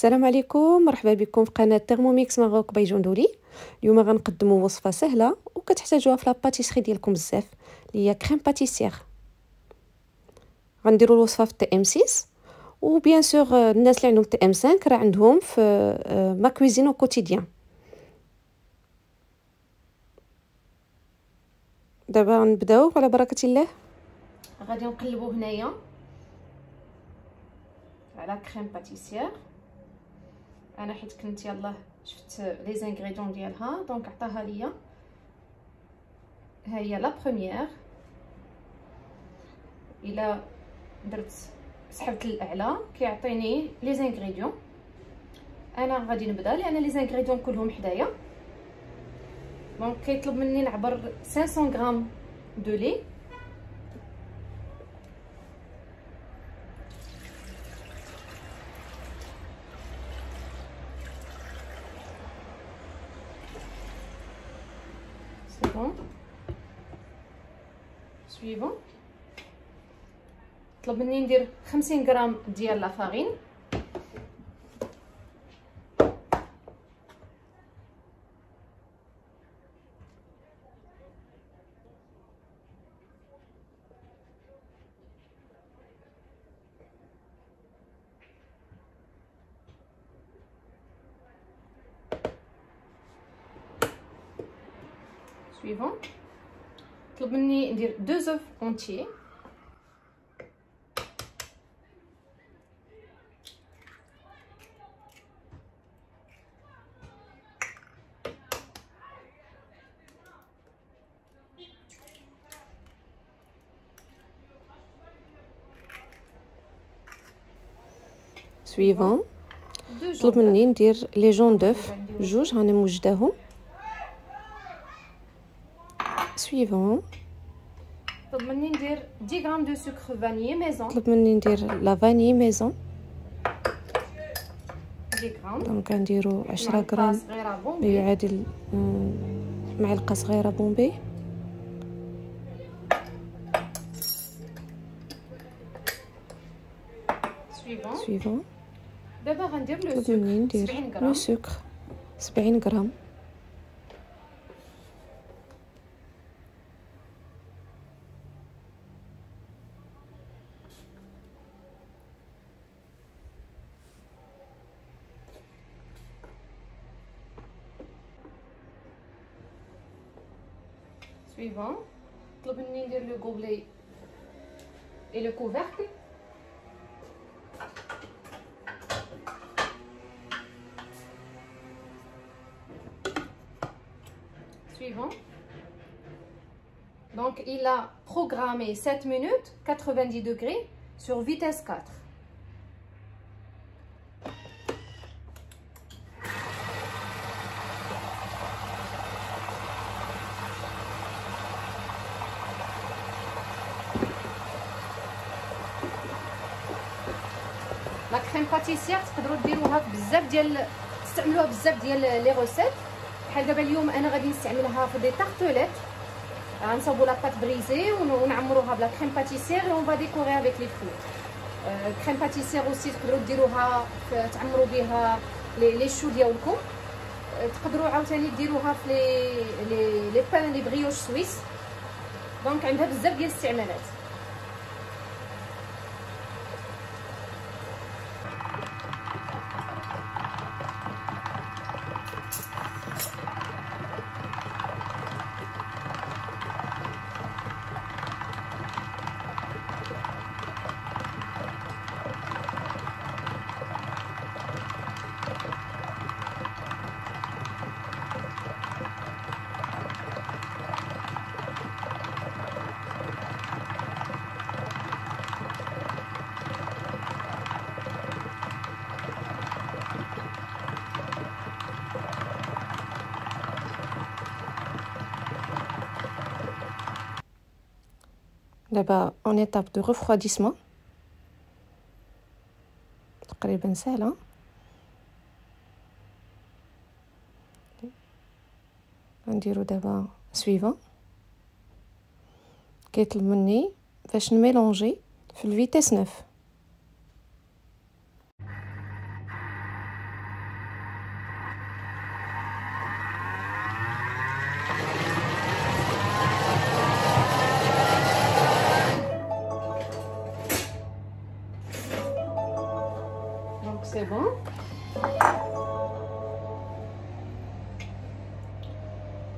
السلام عليكم، مرحبا بكم في قناه تhermomix ماروك باي جندولي. اليوم غنقدموا وصفه سهله وكتحتاجوها في لاباتيسري ديالكم بزاف، اللي هي كريم باتيسير. غنديروا الوصفه في تي ام 6 وبيان سور الناس اللي عندهم تي ام 5 راه عندهم في ما كويزين او كوتيديان. دابا نبداو على بركه الله. غادي نقلبوا هنايا على كريم باتيسير. انا حيت كنت يلاه شفت لي زانغريديون ديالها دونك عطاها ليا. ها هي لا بروميير. الا درت سحبت الاعلى كيعطيني لي زانغريديون. انا غادي نبدا لان لي زانغريديون كلهم حدايا. دونك كيطلب مني نعبر 500 غرام دو لي. سي بون. سويفون. طلب مني ندير 50 غرام ديال لا فارين. سويفون. طلب مني ندير 2 اوف اونتيي. سويفون. طلب مني ندير لي جون دوف جوج، راني موجداهم. سويفون. طلب مني ندير 10 غرام دو سكر فانيي ميزون. طلب مني ندير لا فاني ميزون 10 غرام. دونك غنديرو 10 غرام ما يعادل معلقه صغيره بومبي. سويفون. دابا غندير لو سكر. ندير لو سكر 70 غرام. سويفون. طلب مني ندير لو غوبلي اي لو كوفركل. Suivant. Donc il a programmé 7 minutes 90 degrés sur vitesse 4. لا كريم باتيسير تقدروا ديروها بزاف ديال تستعملوها بزاف ديال لي روسيت. بحال دابا اليوم انا غادي نستعملها في دي طارتوليت. غنصاوبوا لا بات بريزي ونعمروها بلا كريم باتيسير اون فا ديكوري افيك لي فروت. كريم باتيسير اوسي تقدروا ديروها تعمروا بها لي شو ديالكم. تقدروا عاوتاني ديروها في لي بان لي بريوش سويس. دونك عندها بزاف ديال الاستعمالات. دابا اون ايتاب دو ريفرويديسمون تقريبا سهله. غنديرو دابا سويفون. كيطلب مني باش نميلونجي في الفيتيس 9. bon.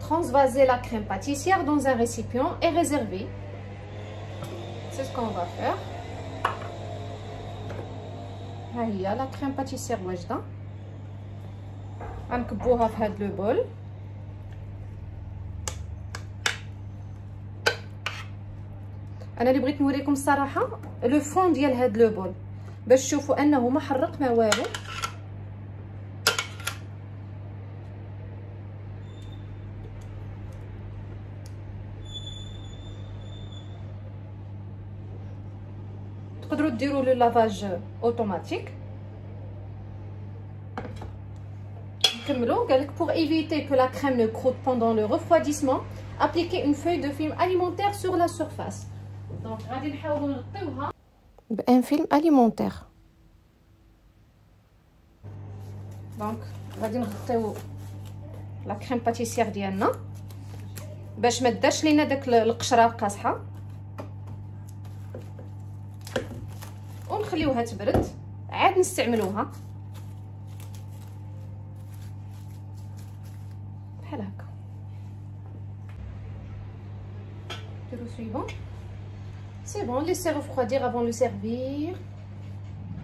Transvaser la crème pâtissière dans un récipient et réserver. C'est ce qu'on va faire. ها هي la crème pâtissière واجده. غنكبوها في هذا لو بول. انا اللي بغيت نوريكم الصراحه لو فون ديال هذا لو بول باش تشوفوا انه ما حرق ما والو. تقدروا ديروا لو لافاج اوتوماتيك. نكملوا. قالك pour éviter que la crème ne croûte pendant le refroidissement, appliquez une feuille de film alimentaire sur la surface. Donc غادي نحاولوا نغطيوها بان فيلم اليمونتير. دونك غادي نغطيو لا كريم باتيسير ديالنا باش ما دارش لينا داك القشره القاصحه، ونخليوها تبرد عاد نستعملوها بحال هكا. ديرو سويفون. C'est bon, laissez refroidir avant de le servir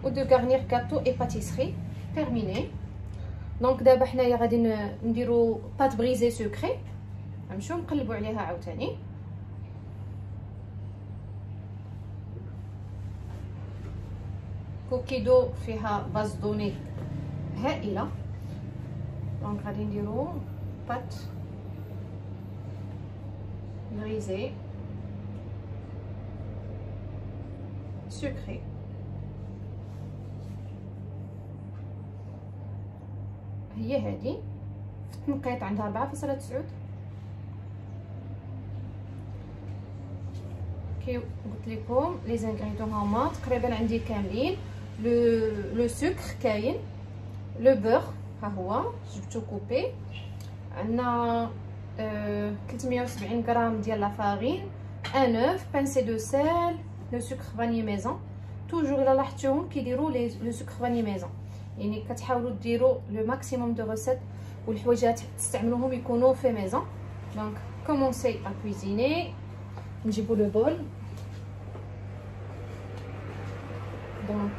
ou de garnir gâteau et pâtisserie. Terminé. Donc دابا حنايا غادي نديرو بات بريزي سكري. غنمشيو نقلبوا عليها عاوتاني. كوكي دو فيها باز دوني هائله. دونك غادي نديرو بات بريزي sucré. هي هذه في التنقيط عندها 4.9. كي قلت لكم لي زانغريديون هما تقريبا عندي كاملين. لو سكر كاين، لو بور ها هو جبتو كوبي، عندنا 370 غرام ديال لا فارين، ان اوف، بانسي دو سيل، لو سكر فاني ميزون. توجور الا لاحظتوهم كيديروا لو سكر فاني ميزون، يعني كتحاولوا ديروا لو ماكسيموم دو ريسيت والحويجات تستعملوهم يكونوا في ميزون. دونك كومونسي ا كويزيني. نجيبوا لو بول. دونك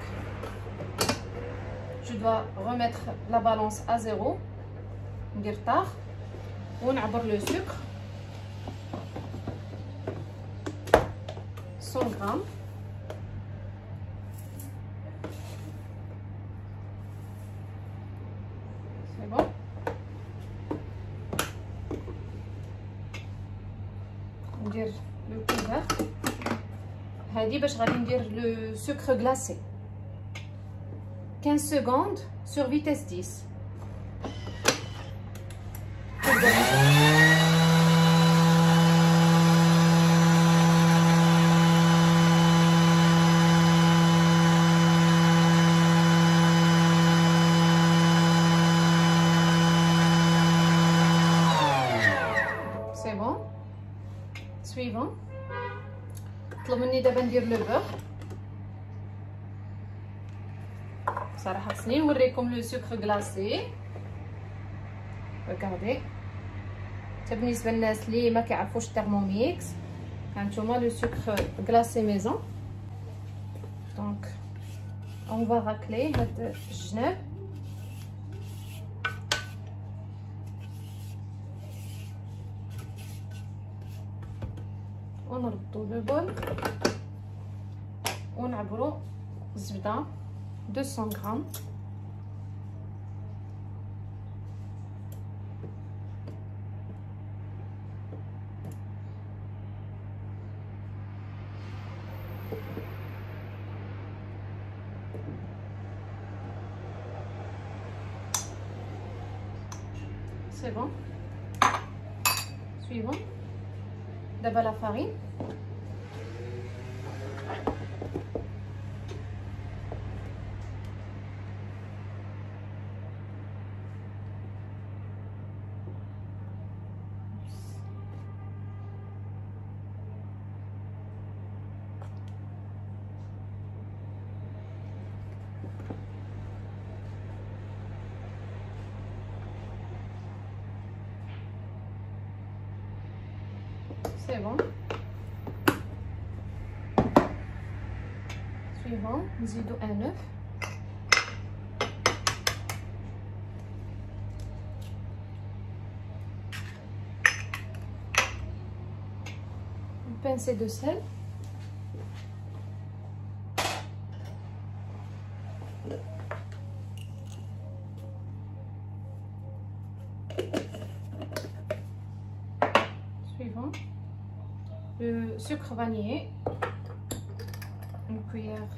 je dois remettre la balance à 0. ندير طاغ ونعبر لو سكر 100 غرام. سي بون. ندير لو كوفر. هادي باش غادي ندير لو سكر غلاسي 15 secondes sur vitesse 10. C'est bon. Suivant. طلب مني دابا ندير لو بور. صراحه خصني نوريكم لو سكر غلاسي. ريغاردي حتى بالنسبه للناس اللي ما كيعرفوش الترموميكس، هانتوما لو سكر غلاسي ميزون. دونك اون فا راكلي هاد الجناب. ونردو لو بول ونعبرو الزبده 200 غرام. C'est bon. Suivant. D'abord la farine. سي بون. سويفون نزيدو ان اوف. pincée de sel. Suivant le sucre vanillé, une cuillère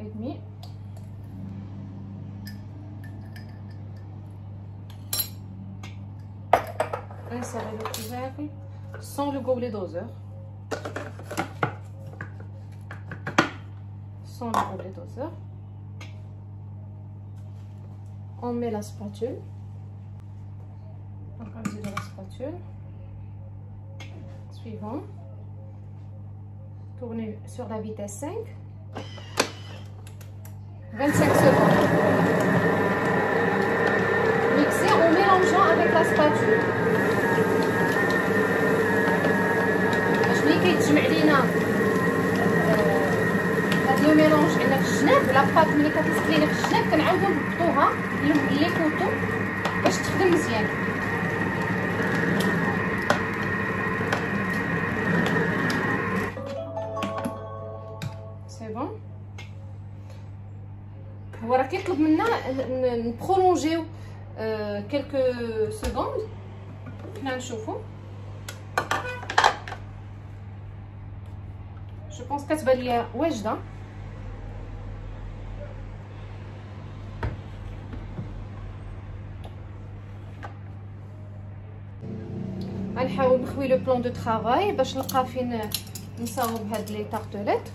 et demie. Insérer le couvercle sans le gobelet doseur. Sans le gobelet doseur. On met la spatule. Donc on met la spatule. Suivant. Tournez sur la vitesse 5. 25 secondes. Mixer en mélangeant avec la spatule. كيتجمع لينا هاد لو ميلونج عندنا في الجناب لاباط ملي كتلصق لينا في الجناب كنعاودو نهبطوها لي كوطو باش تخدم مزيان. سي بون. هو راه كيطلب منا نبرولونجيو كيلكو سكوند. حنا نشوفو. جو بونس كتبان ليا واجده. غنحاول نخوي لو بلان دو طرافاي باش نلقى فين نصاوب هاد لي طارطوليت.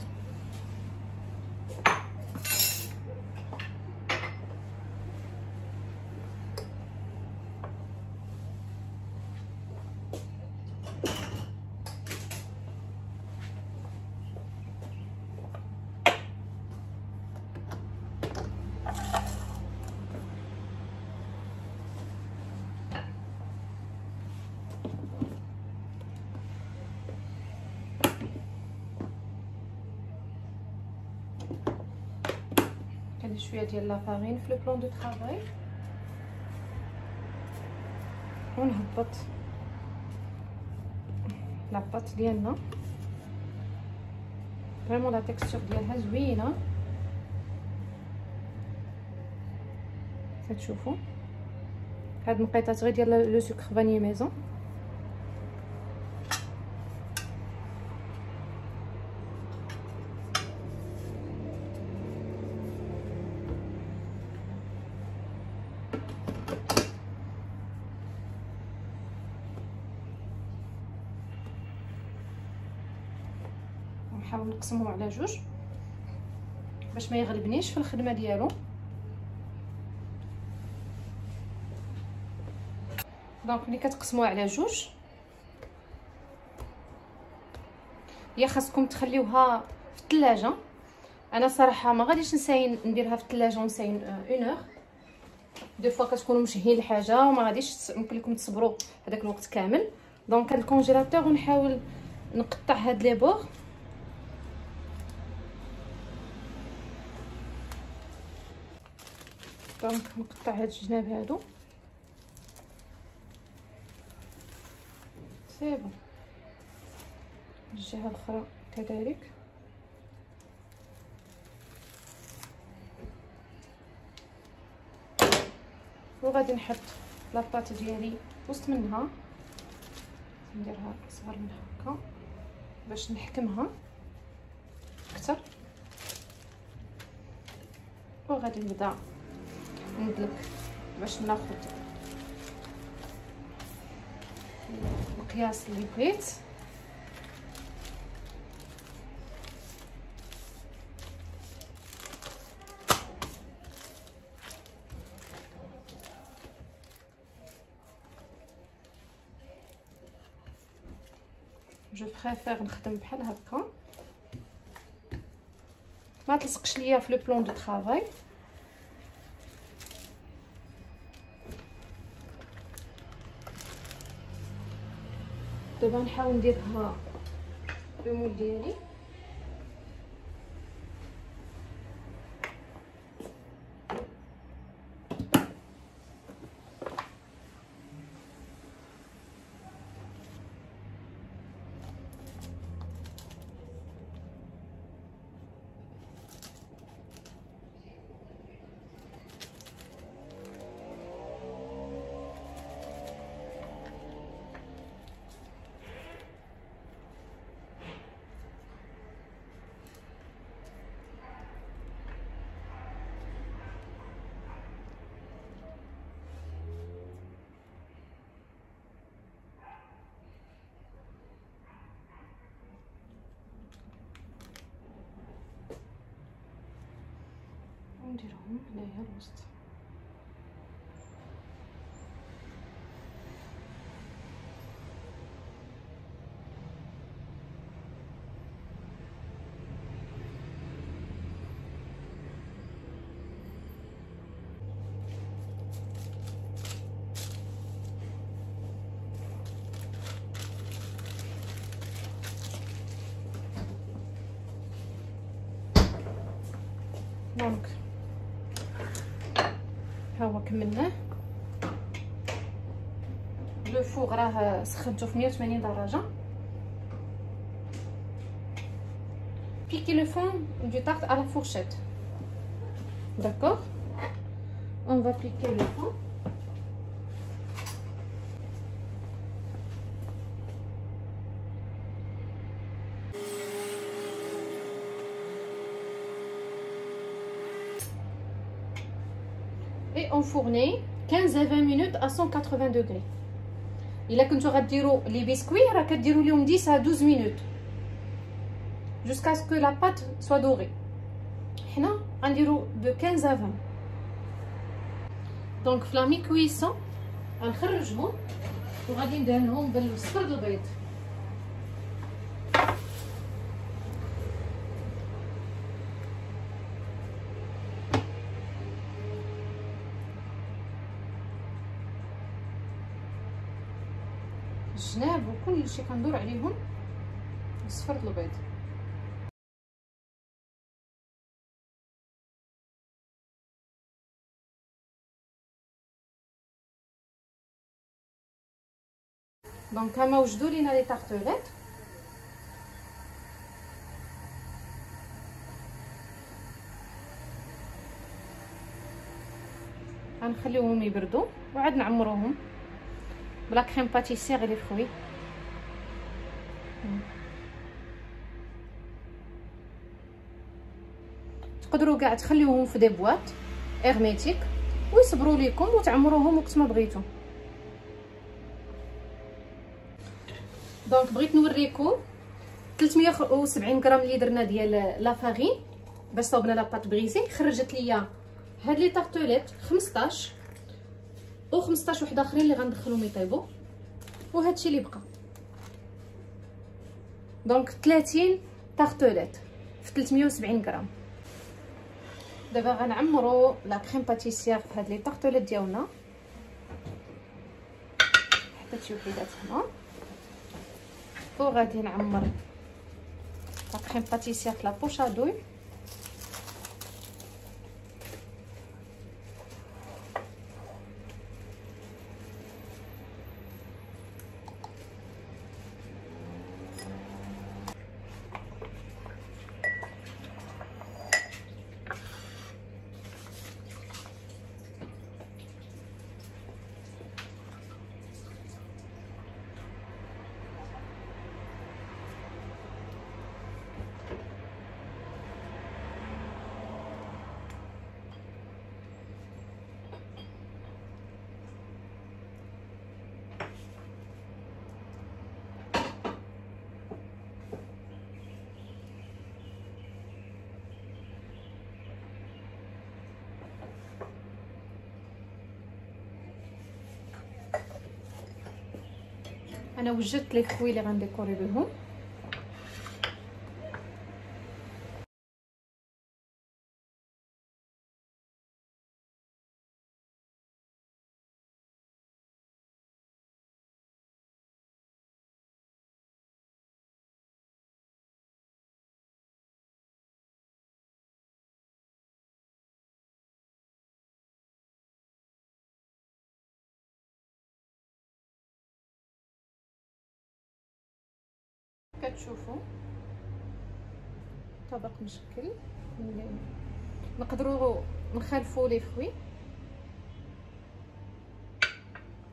شويه ديال لا فارين في لو بلان دو طرافاي ونهبط لاباط ديالنا. فريمون لا تيكستور ديالها زوينه كتشوفوا. هاد النقيطات غير ديال لو سكر فاني ميزون. نحاول نقسموه على جوج باش ما يغلبنيش في الخدمه ديالو. دونك ملي كتقسموه على جوج هي خاصكم تخليوها في الثلاجه. انا صراحه ما غاديش نساين نديرها في الثلاجه ونساين 1 اور. دو فوا كتكونوا مشهيين الحاجه وما غاديش يمكن لكم تصبروا هذاك الوقت كامل. دونك هاد الكونجيلاتور ونحاول نقطع هاد لي بور. دونك نقطع هاد الجناب هادو. سي بون. الجهه الاخرى كذلك. وغادي نحط لاباط ديالي وسط منها، نديرها صغر من هكا باش نحكمها اكثر. وغادي نبدا ندلك باش ناخذ المقياس اللي بغيت. جو بريفير نخدم بحال هكا ما تلصقش ليا في لو بلون دو طرافاي. دابا نحاول نديرها بالمول ديالي. ونديرهم هنايا الوسط. دونك ها هو كملناه. لو فوغ راه سخنته في 180 درجه. Piquez le fond du tarte à la fourchette. D'accord? On va piquer le fond. Et enfourner 15 à 20 minutes à 180 degrés. الا كنتو غديروا لي بسكوي راه كديروا لهم 10 à 12 minutes jusqu'à ce que la pâte soit dorée. حنا غنديروا de 15 à 20. دونك في لا مي كويسون غنخرجهم وغادي ندهنهم بالصفر البيض. الجناب وكل شيء كندور عليهم بصفر البيض. دونك كما وجدوا لينا لي طارطوليت. غنخليوهم يبردوا وعاد نعمروهم بلا كريم باتيسير لي فروي. تقدروا كاع تخليوهم في دي بواط هرميتيك ويصبروا لكم وتعمروهم وقت ما بغيتو. دونك بغيت نوريكم 370 غرام اللي درنا ديال لا فارين باش صوبنا لا باط بريزي. خرجت ليا هاد لي طارطوليت 15 و15 واحد اخرين اللي غندخلهم يطيبوا، وهادشي اللي بقى. دونك 30 طارطوليت في 370 غرام. دابا غنعمروا لا كريم باتيسير في هاد لي طارطوليت ديالنا. حطيت شي وحيدات هنا وغادي نعمر لا كريم باتيسير في لا بوشادوي. انا وجدت لي فروي اللي غنديكوري بهم. كتشوفوا طبق مشكل. نقدروا نخلفوا لي فروي،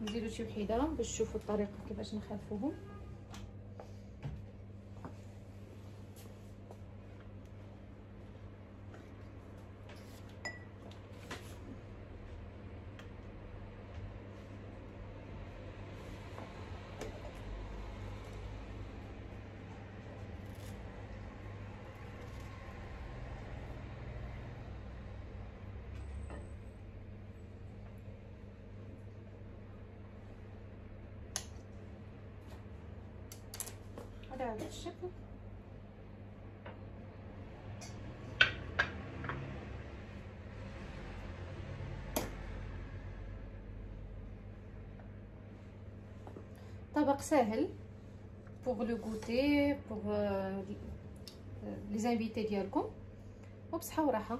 نزيدوا شي وحيده باش تشوفوا الطريقه كيفاش نخلفوهم. على هذا الشكل. طبق سهل pour le goûter pour les invités ديالكم، وبصحه وراحه.